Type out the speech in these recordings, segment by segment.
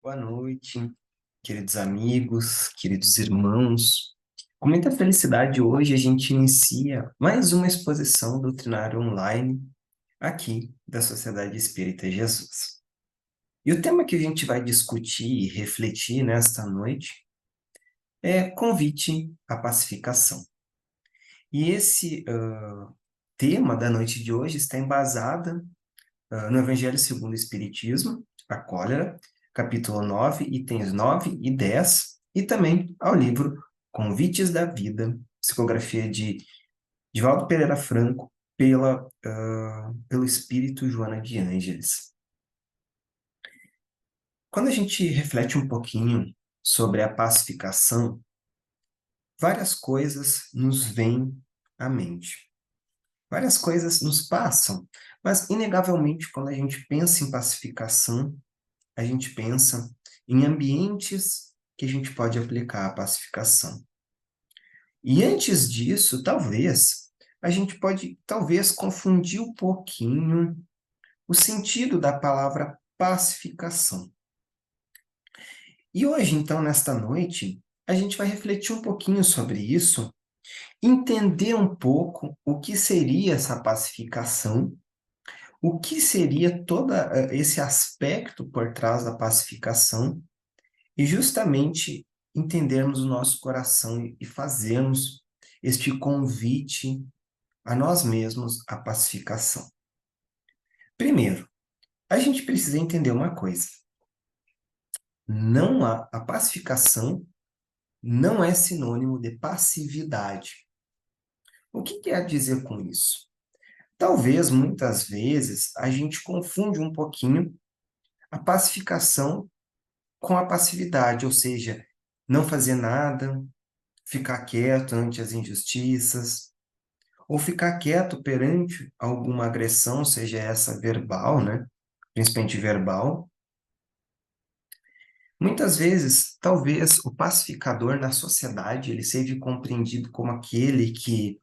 Boa noite, queridos amigos, queridos irmãos. Com muita felicidade, hoje a gente inicia mais uma exposição doutrinária online aqui da Sociedade Espírita Jesus. E o tema que a gente vai discutir e refletir nesta noite é convite à pacificação. E esse tema da noite de hoje está embasada no Evangelho segundo o Espiritismo, a cólera, capítulo 9, itens 9 e 10, e também ao livro Convites da Vida, psicografia de Divaldo Pereira Franco, pelo Espírito Joana de Ângeles. Quando a gente reflete um pouquinho sobre a pacificação, várias coisas nos vêm à mente. Várias coisas nos passam, mas, inegavelmente, quando a gente pensa em pacificação, a gente pensa em ambientes que a gente pode aplicar a pacificação. E antes disso, talvez, a gente pode, talvez, confundir um pouquinho o sentido da palavra pacificação. E hoje, então, nesta noite, a gente vai refletir um pouquinho sobre isso, entender um pouco o que seria essa pacificação, o que seria todo esse aspecto por trás da pacificação, e justamente entendermos o nosso coração e fazermos este convite a nós mesmos à pacificação. Primeiro, a gente precisa entender uma coisa. A pacificação não é sinônimo de passividade. O que quer dizer com isso? Talvez, muitas vezes, a gente confunde um pouquinho a pacificação com a passividade, ou seja, não fazer nada, ficar quieto ante as injustiças, ou ficar quieto perante alguma agressão, seja essa verbal, né? Principalmente verbal. Muitas vezes, talvez o pacificador na sociedade ele seja compreendido como aquele que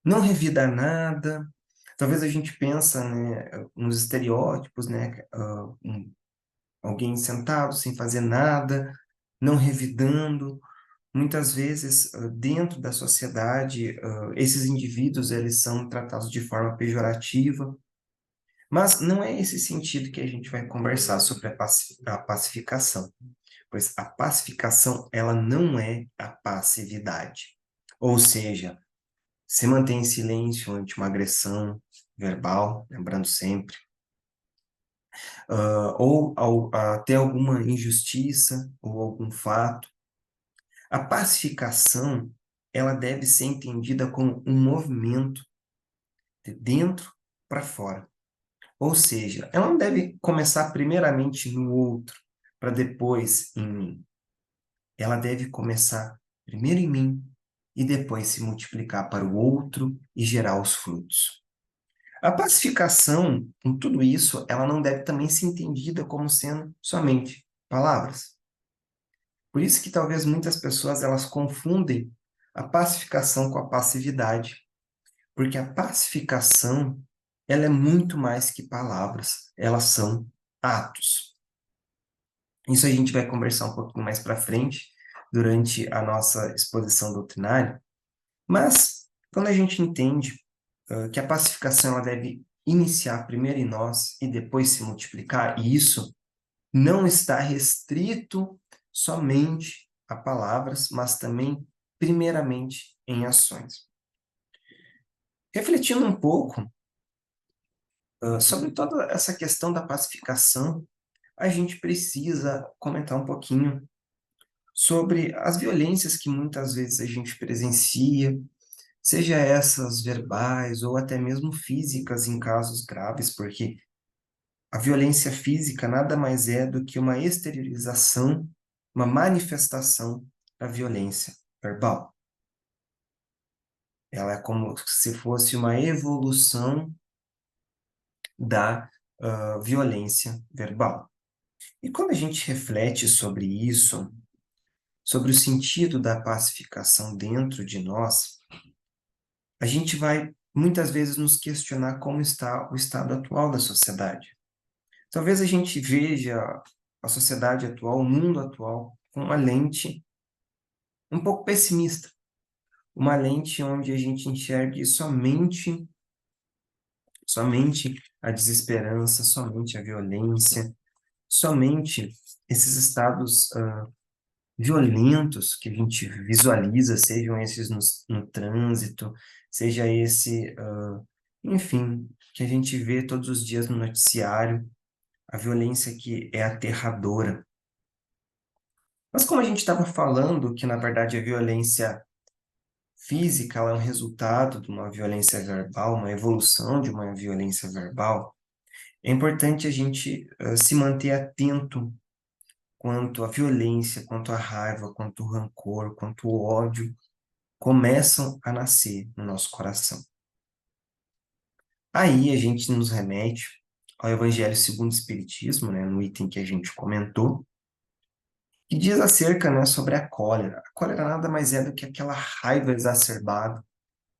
não revida nada. Talvez a gente pensa, né, nos estereótipos, né, alguém sentado sem fazer nada, não revidando. Muitas vezes, dentro da sociedade, esses indivíduos eles são tratados de forma pejorativa, mas não é esse sentido que a gente vai conversar sobre a pacificação, pois a pacificação ela não é a passividade. Ou seja, se mantém em silêncio ante uma agressão verbal, lembrando sempre, até alguma injustiça ou algum fato. A pacificação, ela deve ser entendida como um movimento de dentro para fora. Ou seja, ela não deve começar primeiramente no outro, para depois em mim. Ela deve começar primeiro em mim e depois se multiplicar para o outro e gerar os frutos. A pacificação, em tudo isso, ela não deve também ser entendida como sendo somente palavras. Por isso que talvez muitas pessoas elas confundem a pacificação com a passividade, porque a pacificação ela é muito mais que palavras, elas são atos. Isso a gente vai conversar um pouquinho mais para frente, durante a nossa exposição doutrinária, mas quando a gente entende que a pacificação ela deve iniciar primeiro em nós e depois se multiplicar, e isso não está restrito somente a palavras, mas também, primeiramente, em ações. Refletindo um pouco sobre toda essa questão da pacificação, a gente precisa comentar um pouquinho sobre as violências que muitas vezes a gente presencia, seja essas verbais ou até mesmo físicas em casos graves, porque a violência física nada mais é do que uma exteriorização, uma manifestação da violência verbal. Ela é como se fosse uma evolução da violência verbal. E quando a gente reflete sobre isso, sobre o sentido da pacificação dentro de nós, a gente vai muitas vezes nos questionar como está o estado atual da sociedade. Talvez a gente veja a sociedade atual, o mundo atual, com uma lente um pouco pessimista, uma lente onde a gente enxergue somente a desesperança, somente a violência, somente esses estados violentos que a gente visualiza, sejam esses no trânsito, seja esse, enfim, que a gente vê todos os dias no noticiário, a violência que é aterradora. Mas como a gente estava falando que, na verdade, a violência física ela é um resultado de uma violência verbal, uma evolução de uma violência verbal, é importante a gente se manter atento quanto à violência, quanto à raiva, quanto ao rancor, quanto ao ódio começam a nascer no nosso coração. Aí a gente nos remete ao Evangelho segundo o Espiritismo, né, no item que a gente comentou, que diz acerca, né, sobre a cólera. A cólera nada mais é do que aquela raiva exacerbada,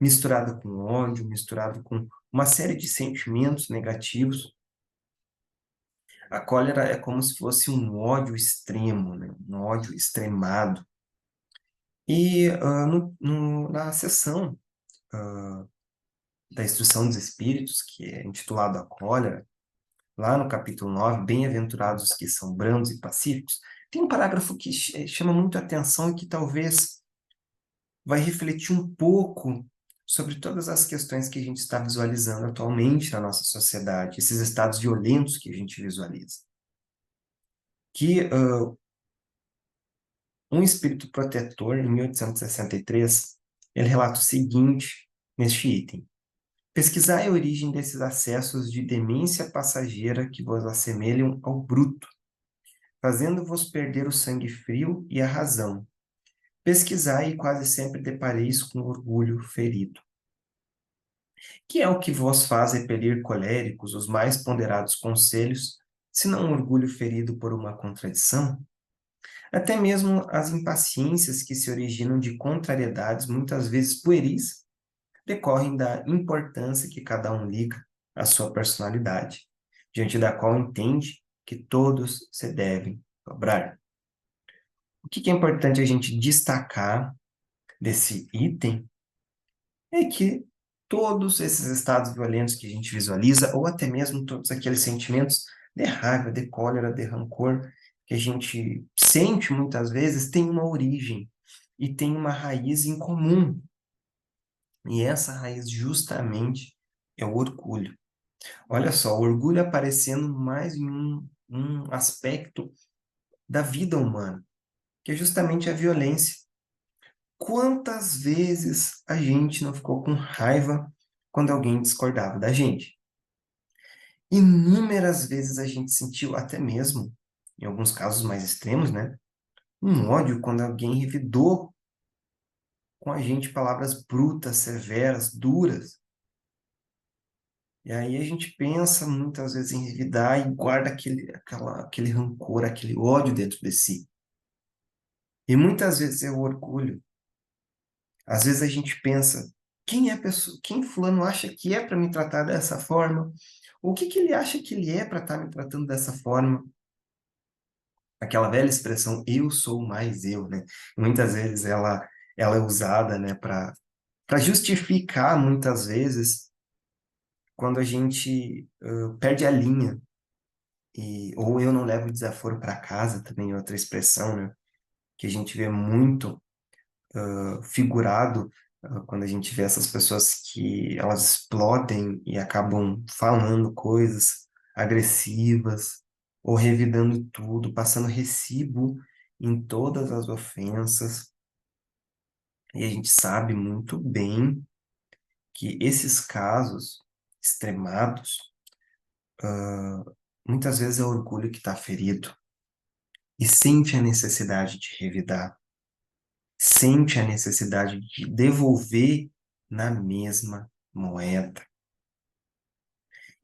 misturada com ódio, misturada com uma série de sentimentos negativos. A cólera é como se fosse um ódio extremo, né, um ódio extremado. E na sessão da Instrução dos Espíritos, que é intitulado A Cólera, lá no capítulo 9, Bem-aventurados os que são brandos e pacíficos, tem um parágrafo que chama muito a atenção e que talvez vai refletir um pouco sobre todas as questões que a gente está visualizando atualmente na nossa sociedade, esses estados violentos que a gente visualiza. Que um espírito protetor, em 1863, ele relata o seguinte neste item: pesquisai a origem desses acessos de demência passageira que vos assemelham ao bruto, fazendo-vos perder o sangue frio e a razão. Pesquisai e quase sempre depareis com orgulho ferido. Que é o que vos faz repelir coléricos os mais ponderados conselhos, se não um orgulho ferido por uma contradição? Até mesmo as impaciências que se originam de contrariedades, muitas vezes pueris, decorrem da importância que cada um liga à sua personalidade, diante da qual entende que todos se devem dobrar. O que é importante a gente destacar desse item é que todos esses estados violentos que a gente visualiza, ou até mesmo todos aqueles sentimentos de raiva, de cólera, de rancor, que a gente sente muitas vezes, tem uma origem e tem uma raiz em comum. E essa raiz justamente é o orgulho. Olha só, o orgulho aparecendo mais em um aspecto da vida humana, que é justamente a violência. Quantas vezes a gente não ficou com raiva quando alguém discordava da gente? Inúmeras vezes a gente sentiu, até mesmo, em alguns casos mais extremos, né? Um ódio quando alguém revidou com a gente palavras brutas, severas, duras. E aí a gente pensa muitas vezes em revidar e guarda aquele rancor, aquele ódio dentro de si. E muitas vezes é o orgulho. Às vezes a gente pensa, quem é a pessoa, quem fulano acha que é para me tratar dessa forma? O que ele acha que ele é para estar me tratando dessa forma? Aquela velha expressão, eu sou mais eu, né? Muitas vezes ela é usada, né, para justificar, muitas vezes, quando a gente perde a linha. Ou eu não levo desaforo para casa, também é outra expressão, né? Que a gente vê muito figurado quando a gente vê essas pessoas que elas explodem e acabam falando coisas agressivas ou revidando tudo, passando recibo em todas as ofensas. E a gente sabe muito bem que esses casos extremados, muitas vezes é o orgulho que está ferido e sente a necessidade de revidar, sente a necessidade de devolver na mesma moeda.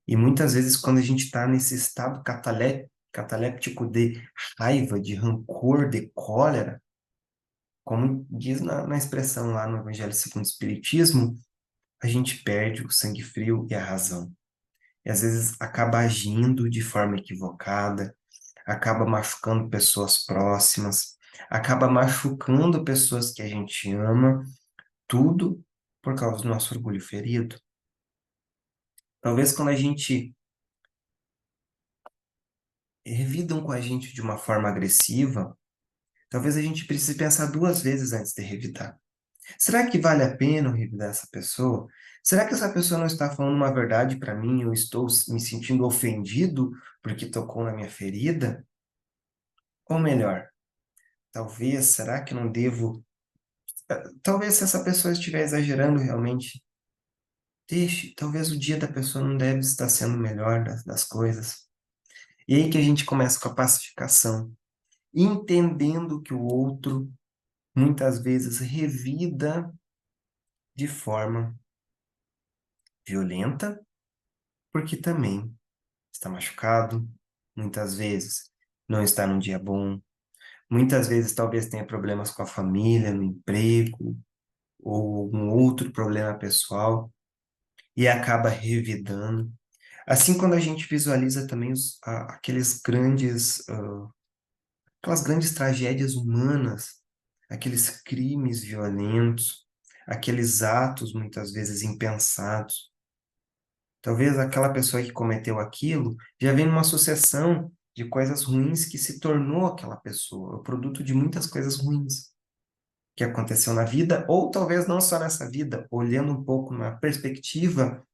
E muitas vezes, quando a gente está nesse estado cataléptico de raiva, de rancor, de cólera, como diz na expressão lá no Evangelho segundo o Espiritismo, a gente perde o sangue frio e a razão. E às vezes acaba agindo de forma equivocada, acaba machucando pessoas próximas, acaba machucando pessoas que a gente ama, tudo por causa do nosso orgulho ferido. Talvez quando a gente revidam com a gente de uma forma agressiva, talvez a gente precise pensar duas vezes antes de revidar. Será que vale a pena eu revidar essa pessoa? Será que essa pessoa não está falando uma verdade para mim? Eu estou me sentindo ofendido porque tocou na minha ferida? Ou melhor, talvez, será que não devo. Talvez se essa pessoa estiver exagerando realmente, deixe. Talvez o dia da pessoa não deve estar sendo o melhor das coisas. E aí que a gente começa com a pacificação, entendendo que o outro muitas vezes revida de forma violenta, porque também está machucado, muitas vezes não está num dia bom, muitas vezes talvez tenha problemas com a família, no emprego, ou algum outro problema pessoal, e acaba revidando. Assim, quando a gente visualiza também aquelas grandes tragédias humanas, aqueles crimes violentos, aqueles atos muitas vezes impensados, talvez aquela pessoa que cometeu aquilo já vem numa sucessão de coisas ruins que se tornou aquela pessoa, o produto de muitas coisas ruins que aconteceu na vida, ou talvez não só nessa vida, olhando um pouco na perspectiva,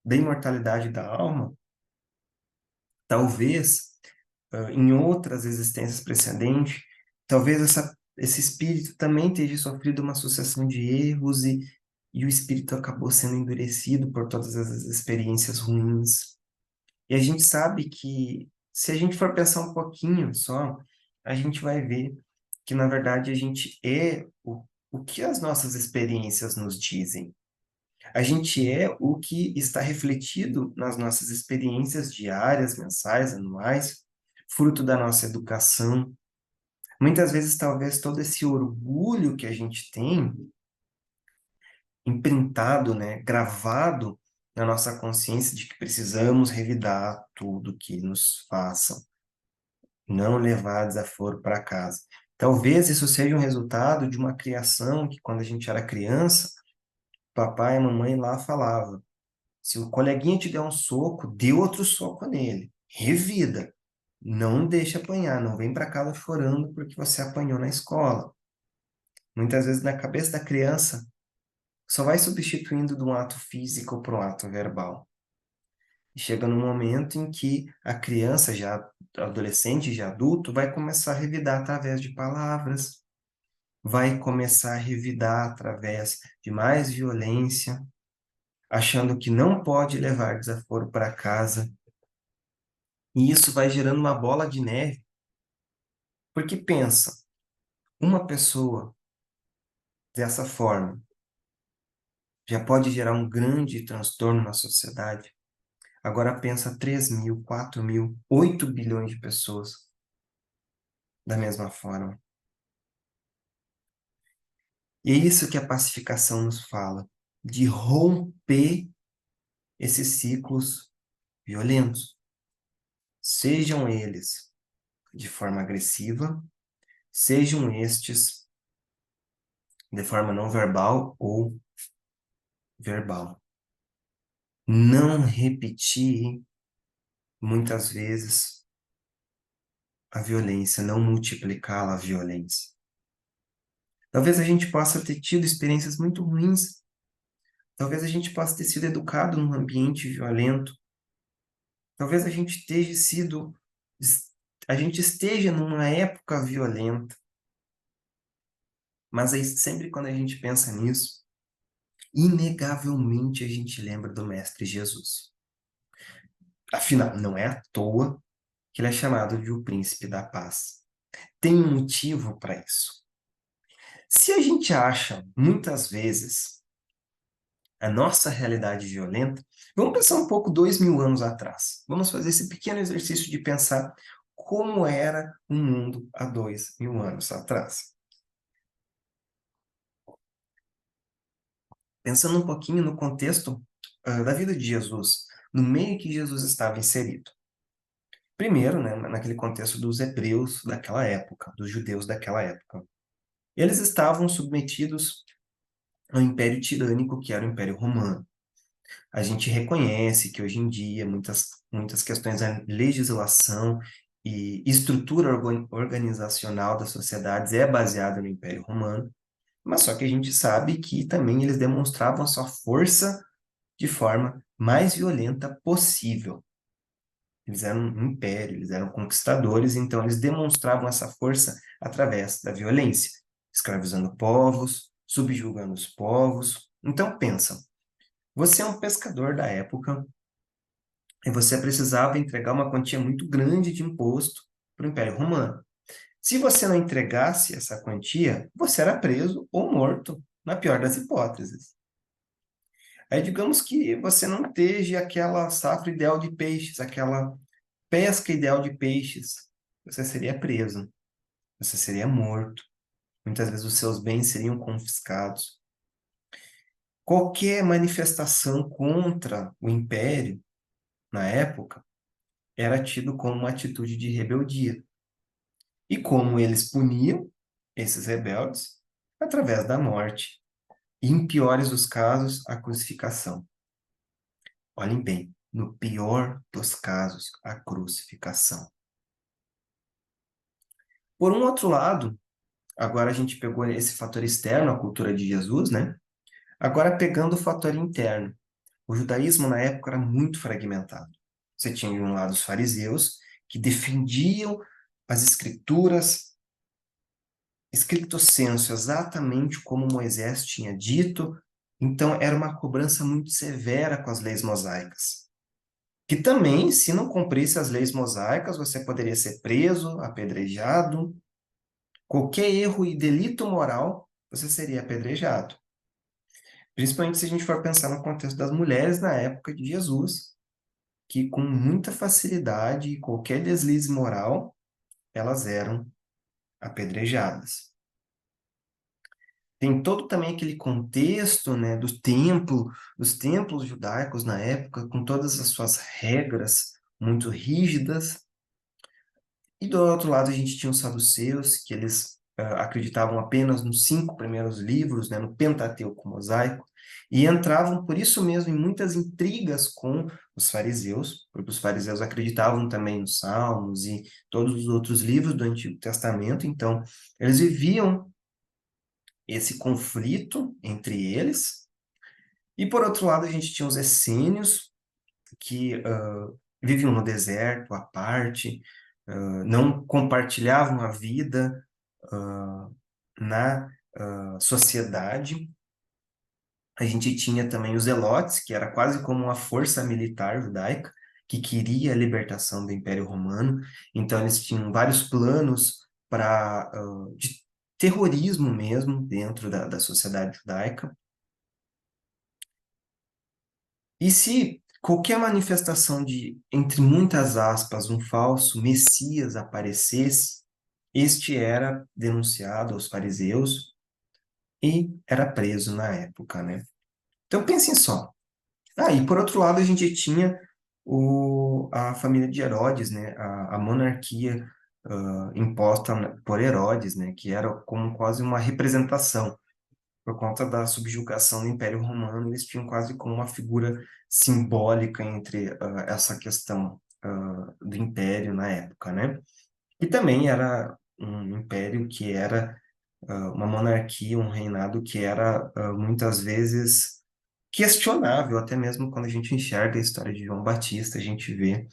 da imortalidade da alma, talvez, em outras existências precedentes, talvez esse espírito também tenha sofrido uma sucessão de erros e o espírito acabou sendo endurecido por todas as experiências ruins. E a gente sabe que, se a gente for pensar um pouquinho só, a gente vai ver que, na verdade, a gente é o que as nossas experiências nos dizem. A gente é o que está refletido nas nossas experiências diárias, mensais, anuais, fruto da nossa educação. Muitas vezes, talvez, todo esse orgulho que a gente tem imprintado, né, gravado na nossa consciência de que precisamos revidar tudo que nos façam, não levar desaforo para casa. Talvez isso seja um resultado de uma criação que, quando a gente era criança, papai e mamãe lá falavam: se o coleguinha te der um soco, dê outro soco nele. Revida. Não deixe apanhar. Não vem para casa chorando porque você apanhou na escola. Muitas vezes, na cabeça da criança, só vai substituindo de um ato físico para um ato verbal. E chega num momento em que a criança, já adolescente, já adulto, vai começar a revidar através de palavras, vai começar a revidar através de mais violência, achando que não pode levar desaforo para casa. E isso vai gerando uma bola de neve, porque pensa, uma pessoa dessa forma já pode gerar um grande transtorno na sociedade. Agora pensa 3.000, 4.000, 8 bilhões de pessoas da mesma forma. E é isso que a pacificação nos fala, de romper esses ciclos violentos. Sejam eles de forma agressiva, sejam estes de forma não verbal ou verbal. Não repetir muitas vezes a violência, não multiplicá-la a violência. Talvez a gente possa ter tido experiências muito ruins, talvez a gente possa ter sido educado num ambiente violento, talvez a gente esteja numa época violenta, mas aí sempre quando a gente pensa nisso, inegavelmente a gente lembra do Mestre Jesus. Afinal, não é à toa que ele é chamado de o Príncipe da Paz. Tem um motivo para isso. Se a gente acha, muitas vezes, a nossa realidade violenta, vamos pensar um pouco 2.000 anos atrás. Vamos fazer esse pequeno exercício de pensar como era o mundo há 2.000 anos atrás. Pensando um pouquinho no contexto, da vida de Jesus, no meio que Jesus estava inserido. Primeiro, né, naquele contexto dos hebreus daquela época, dos judeus daquela época. Eles estavam submetidos ao império tirânico que era o Império Romano. A gente reconhece que hoje em dia muitas questões da legislação e estrutura organizacional das sociedades é baseada no Império Romano, mas só que a gente sabe que também eles demonstravam a sua força de forma mais violenta possível. Eles eram um império, eles eram conquistadores, então eles demonstravam essa força através da violência, escravizando povos, subjugando os povos. Então pensa, você é um pescador da época e você precisava entregar uma quantia muito grande de imposto para o Império Romano. Se você não entregasse essa quantia, você era preso ou morto, na pior das hipóteses. Aí digamos que você não teve aquela safra ideal de peixes, aquela pesca ideal de peixes, você seria preso, você seria morto. Muitas vezes os seus bens seriam confiscados. Qualquer manifestação contra o império, na época, era tido como uma atitude de rebeldia. E como eles puniam esses rebeldes? Através da morte. E, em piores dos casos, a crucificação. Olhem bem, no pior dos casos, a crucificação. Por um outro lado, agora a gente pegou esse fator externo, a cultura de Jesus, né? Agora pegando o fator interno. O judaísmo na época era muito fragmentado. Você tinha de um lado os fariseus, que defendiam as escrituras, escrito sensu, exatamente como Moisés tinha dito, então era uma cobrança muito severa com as leis mosaicas. Que também, se não cumprisse as leis mosaicas, você poderia ser preso, apedrejado, qualquer erro e delito moral, você seria apedrejado. Principalmente se a gente for pensar no contexto das mulheres na época de Jesus, que com muita facilidade e qualquer deslize moral, elas eram apedrejadas. Tem todo também aquele contexto, né, dos templos judaicos na época, com todas as suas regras muito rígidas. E do outro lado a gente tinha os saduceus, que eles acreditavam apenas nos 5 primeiros livros, né, no Pentateuco mosaico, e entravam por isso mesmo em muitas intrigas com os fariseus, porque os fariseus acreditavam também nos Salmos e todos os outros livros do Antigo Testamento, então eles viviam esse conflito entre eles. E por outro lado, a gente tinha os essênios, que viviam no deserto, à parte, não compartilhavam a vida na sociedade. A gente tinha também os Zelotes, que era quase como uma força militar judaica, que queria a libertação do Império Romano. Então, eles tinham vários planos de terrorismo mesmo dentro da sociedade judaica. E se qualquer manifestação de, entre muitas aspas, um falso Messias aparecesse, este era denunciado aos fariseus e era preso na época, né? Então pensem só. E por outro lado a gente tinha a família de Herodes, né? A monarquia imposta por Herodes, né? Que era como quase uma representação por conta da subjugação do Império Romano, eles tinham quase como uma figura simbólica entre essa questão do Império na época, né? E também era um império que era uma monarquia, um reinado que era muitas vezes questionável, até mesmo quando a gente enxerga a história de João Batista, a gente vê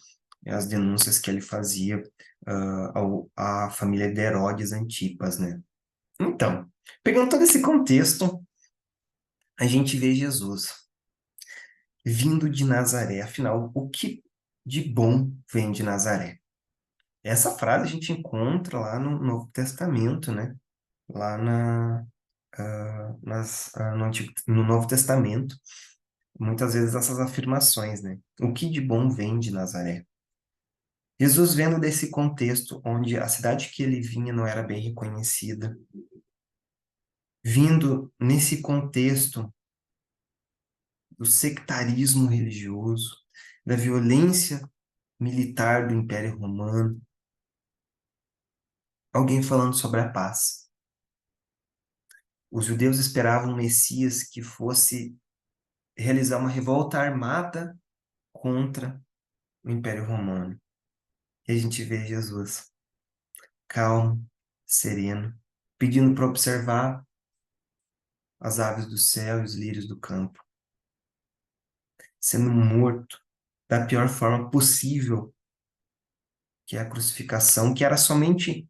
as denúncias que ele fazia à família de Herodes Antipas, né? Então, pegando todo esse contexto, a gente vê Jesus vindo de Nazaré. Afinal, o que de bom vem de Nazaré? Essa frase a gente encontra lá no Novo Testamento, né? Lá no Novo Testamento, muitas vezes essas afirmações, né? O que de bom vem de Nazaré? Jesus vendo desse contexto onde a cidade que ele vinha não era bem reconhecida, vindo nesse contexto do sectarismo religioso, da violência militar do Império Romano, alguém falando sobre a paz. Os judeus esperavam um Messias que fosse realizar uma revolta armada contra o Império Romano. E a gente vê Jesus calmo, sereno, pedindo para observar as aves do céu e os lírios do campo, sendo morto da pior forma possível, que é a crucificação, que era somente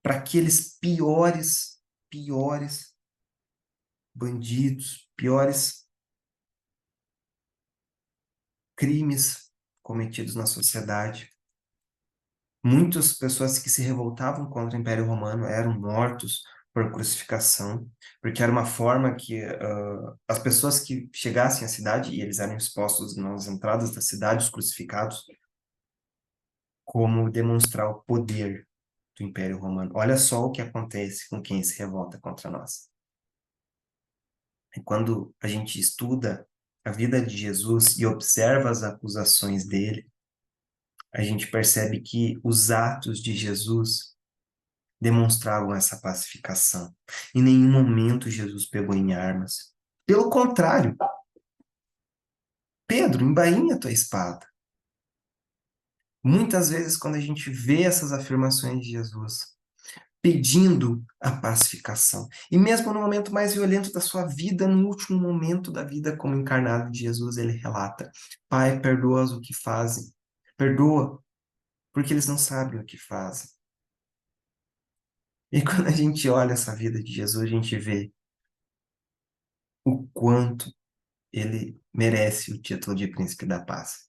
para aqueles piores bandidos, piores crimes cometidos na sociedade. Muitas pessoas que se revoltavam contra o Império Romano eram mortos por crucificação, porque era uma forma que as pessoas que chegassem à cidade, e eles eram expostos nas entradas da cidade, os crucificados, como demonstrar o poder do Império Romano. Olha só o que acontece com quem se revolta contra nós. E quando a gente estuda a vida de Jesus e observa as acusações dele, a gente percebe que os atos de Jesus demonstravam essa pacificação. Em nenhum momento Jesus pegou em armas. Pelo contrário, Pedro, embainha a tua espada. Muitas vezes, quando a gente vê essas afirmações de Jesus, pedindo a pacificação, e mesmo no momento mais violento da sua vida, no último momento da vida como encarnado de Jesus, ele relata: Pai, perdoa-os o que fazem. Perdoa, porque eles não sabem o que fazem. E quando a gente olha essa vida de Jesus, a gente vê o quanto ele merece o título de Príncipe da Paz.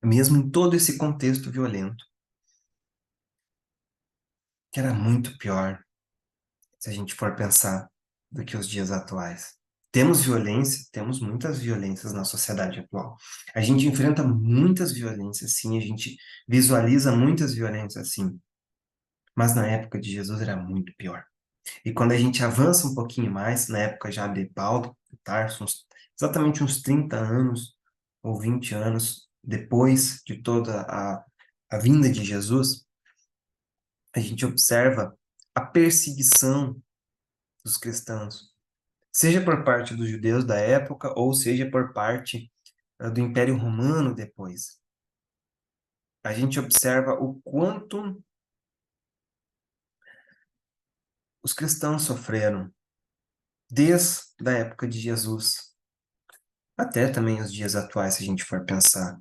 Mesmo em todo esse contexto violento, que era muito pior, se a gente for pensar, do que os dias atuais. Temos violência, temos muitas violências na sociedade atual. A gente enfrenta muitas violências, sim, a gente visualiza muitas violências, sim. Mas na época de Jesus era muito pior. E quando a gente avança um pouquinho mais, na época já de Paulo, de Tarso, exatamente uns 30 anos ou 20 anos depois de toda a vinda de Jesus, a gente observa a perseguição dos cristãos, seja por parte dos judeus da época ou seja por parte do Império Romano depois. A gente observa o quanto os cristãos sofreram desde a época de Jesus até também os dias atuais, se a gente for pensar,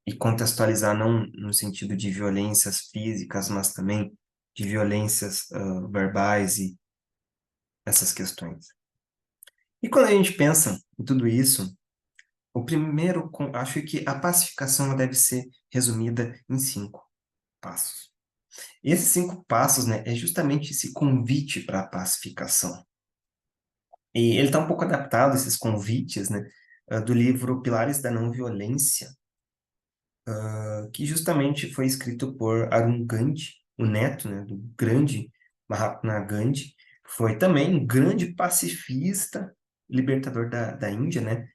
e contextualizar não no sentido de violências físicas, mas também de violências verbais e essas questões. E quando a gente pensa em tudo isso, o primeiro, acho que a pacificação ela deve ser resumida em 5 passos. E esses 5 passos, né, é justamente esse convite para a pacificação. E ele está um pouco adaptado, esses convites, né, do livro Pilares da Não Violência, que justamente foi escrito por Arun Gandhi, o neto, né, do grande Mahatma Gandhi, que foi também um grande pacifista, libertador da Índia, né,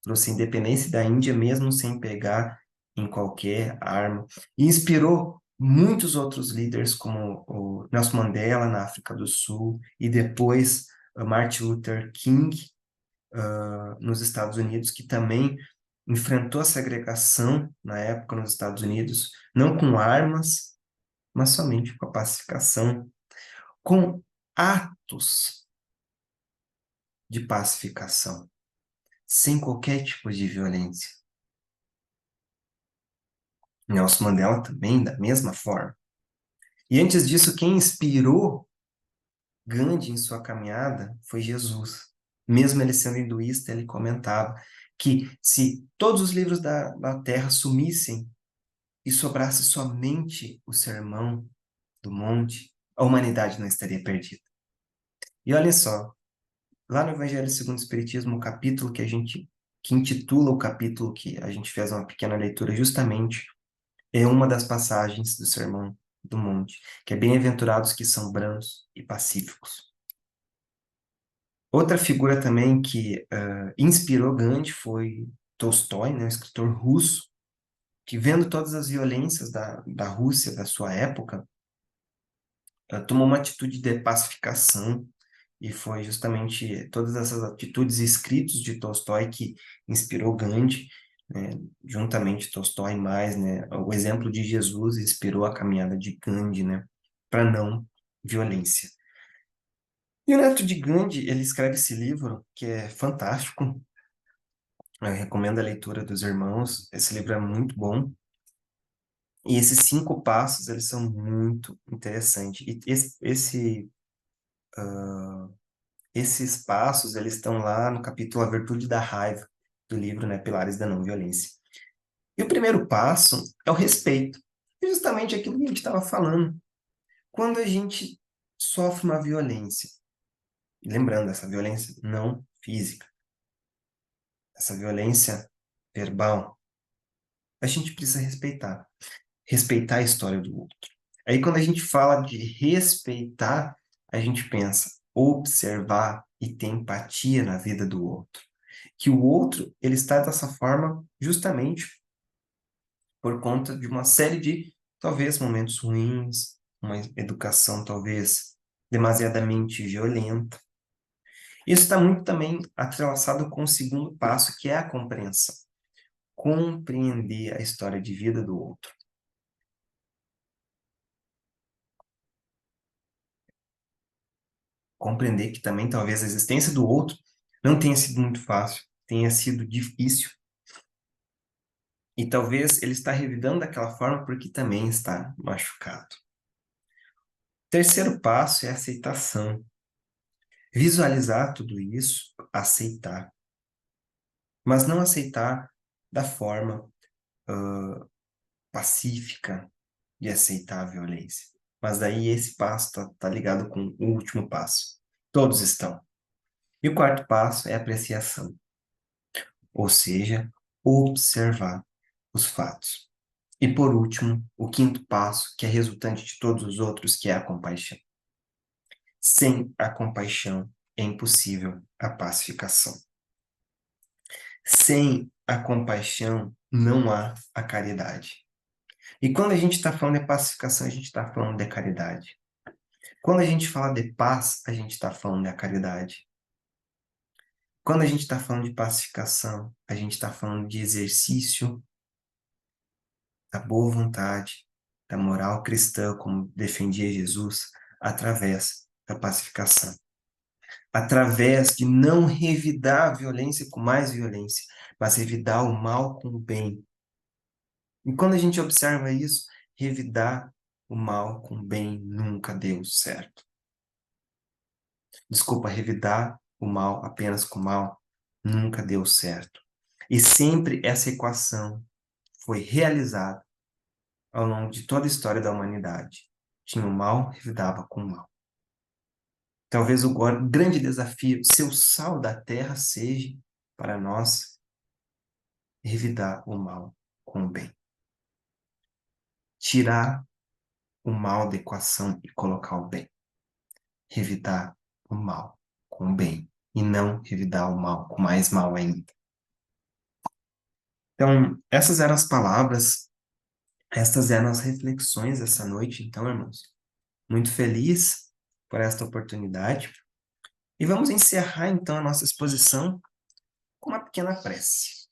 trouxe a independência da Índia mesmo sem pegar em qualquer arma, e inspirou muitos outros líderes, como o Nelson Mandela na África do Sul, e depois Martin Luther King, nos Estados Unidos, que também enfrentou a segregação na época nos Estados Unidos, não com armas, mas somente com a pacificação, com atos de pacificação, sem qualquer tipo de violência. Nelson Mandela também, da mesma forma. E antes disso, quem inspirou Gandhi em sua caminhada foi Jesus. Mesmo ele sendo hinduísta, ele comentava que se todos os livros da Terra sumissem e sobrasse somente o Sermão do Monte, a humanidade não estaria perdida. E olha só, lá no Evangelho segundo o Espiritismo, o capítulo que intitula o capítulo que a gente fez uma pequena leitura justamente, é uma das passagens do Sermão do Monte, que é bem-aventurados que são brandos e pacíficos. Outra figura também que inspirou Gandhi foi Tolstói, né, um escritor russo, que vendo todas as violências da Rússia da sua época, tomou uma atitude de pacificação, e foi justamente todas essas atitudes e escritos de Tolstói que inspirou Gandhi, né, juntamente Tolstói mais, né, o exemplo de Jesus inspirou a caminhada de Gandhi, né, para não violência. E o neto de Gandhi, ele escreve esse livro que é fantástico. Eu recomendo a leitura dos irmãos. Esse livro é muito bom. E esses 5 passos, eles são muito interessantes. E esses passos, eles estão lá no capítulo A Virtude da Raiva, do livro, né, Pilares da Não Violência. E o primeiro passo é o respeito. É justamente aquilo que a gente estava falando. Quando a gente sofre uma violência, lembrando, essa violência não física, essa violência verbal, a gente precisa respeitar. Respeitar a história do outro. Aí, quando a gente fala de respeitar, a gente pensa observar e ter empatia na vida do outro. Que o outro, ele está dessa forma justamente por conta de uma série de, talvez, momentos ruins, uma educação, talvez, demasiadamente violenta. Isso está muito também atrelaçado com o segundo passo, que é a compreensão. Compreender a história de vida do outro. Compreender que também talvez a existência do outro não tenha sido muito fácil, tenha sido difícil, e talvez ele está revidando daquela forma porque também está machucado. Terceiro passo é a aceitação. Visualizar tudo isso, aceitar, mas não aceitar da forma pacífica de aceitar a violência. Mas daí esse passo tá ligado com o último passo. Todos estão. E o quarto passo é a apreciação, ou seja, observar os fatos. E por último, o quinto passo, que é resultante de todos os outros, que é a compaixão. Sem a compaixão é impossível a pacificação. Sem a compaixão não há a caridade. E quando a gente está falando de pacificação, a gente está falando de caridade. Quando a gente fala de paz, a gente está falando da caridade. Quando a gente está falando de pacificação, a gente está falando de exercício da boa vontade, da moral cristã, como defendia Jesus, através da pacificação. Através de não revidar a violência com mais violência, mas revidar o mal com o bem. E quando a gente observa isso, revidar o mal com o bem nunca deu certo. Desculpa, revidar o mal apenas com o mal nunca deu certo. E sempre essa equação foi realizada ao longo de toda a história da humanidade. Tinha o mal, revidava com o mal. Talvez o grande desafio, ser o sal da terra, seja para nós revidar o mal com o bem. Tirar o mal da equação e colocar o bem. Revidar o mal com o bem. E não revidar o mal com mais mal ainda. Então, essas eram as palavras, estas eram as reflexões dessa noite, então, irmãos. Muito feliz por esta oportunidade. E vamos encerrar, então, a nossa exposição com uma pequena prece.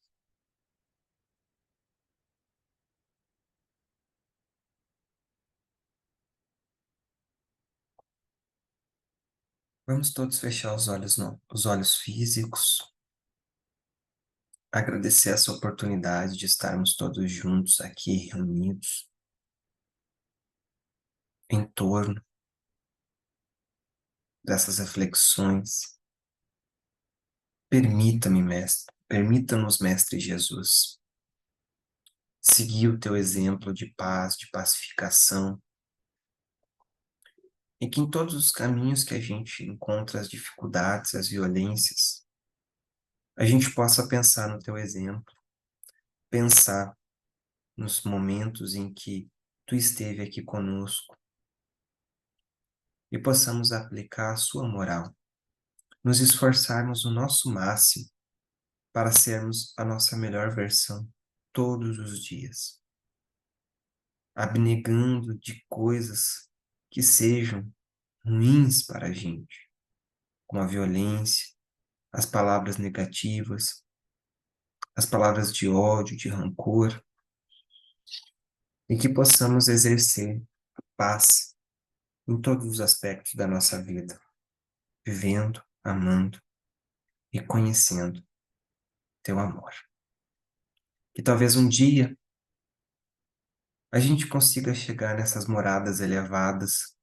Vamos todos fechar os olhos, os olhos físicos, agradecer essa oportunidade de estarmos todos juntos aqui reunidos em torno dessas reflexões. Permita-me, mestre, permita-nos, mestre Jesus, seguir o teu exemplo de paz, de pacificação, e que em todos os caminhos que a gente encontra as dificuldades, as violências, a gente possa pensar no teu exemplo, pensar nos momentos em que tu esteve aqui conosco e possamos aplicar a sua moral, nos esforçarmos o nosso máximo para sermos a nossa melhor versão todos os dias, abnegando de coisas que sejam ruins para a gente, como a violência, as palavras negativas, as palavras de ódio, de rancor, e que possamos exercer a paz em todos os aspectos da nossa vida, vivendo, amando e conhecendo teu amor. Que talvez um dia a gente consiga chegar nessas moradas elevadas,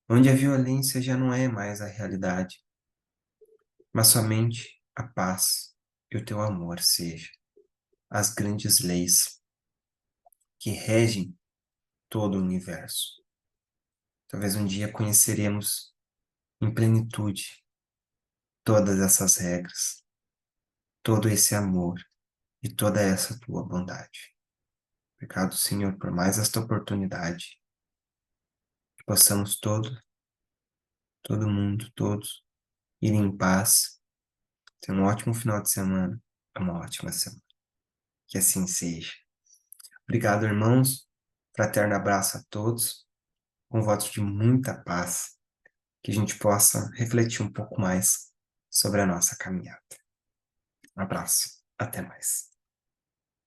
onde a violência já não é mais a realidade, mas somente a paz e o teu amor seja as grandes leis que regem todo o universo. Talvez um dia conheceremos em plenitude todas essas regras, todo esse amor e toda essa tua bondade. Obrigado, Senhor, por mais esta oportunidade, que possamos todo mundo, todos, ir em paz, ter um ótimo final de semana, uma ótima semana. Que assim seja. Obrigado, irmãos. Fraterno abraço a todos, com votos de muita paz, que a gente possa refletir um pouco mais sobre a nossa caminhada. Um abraço. Até mais.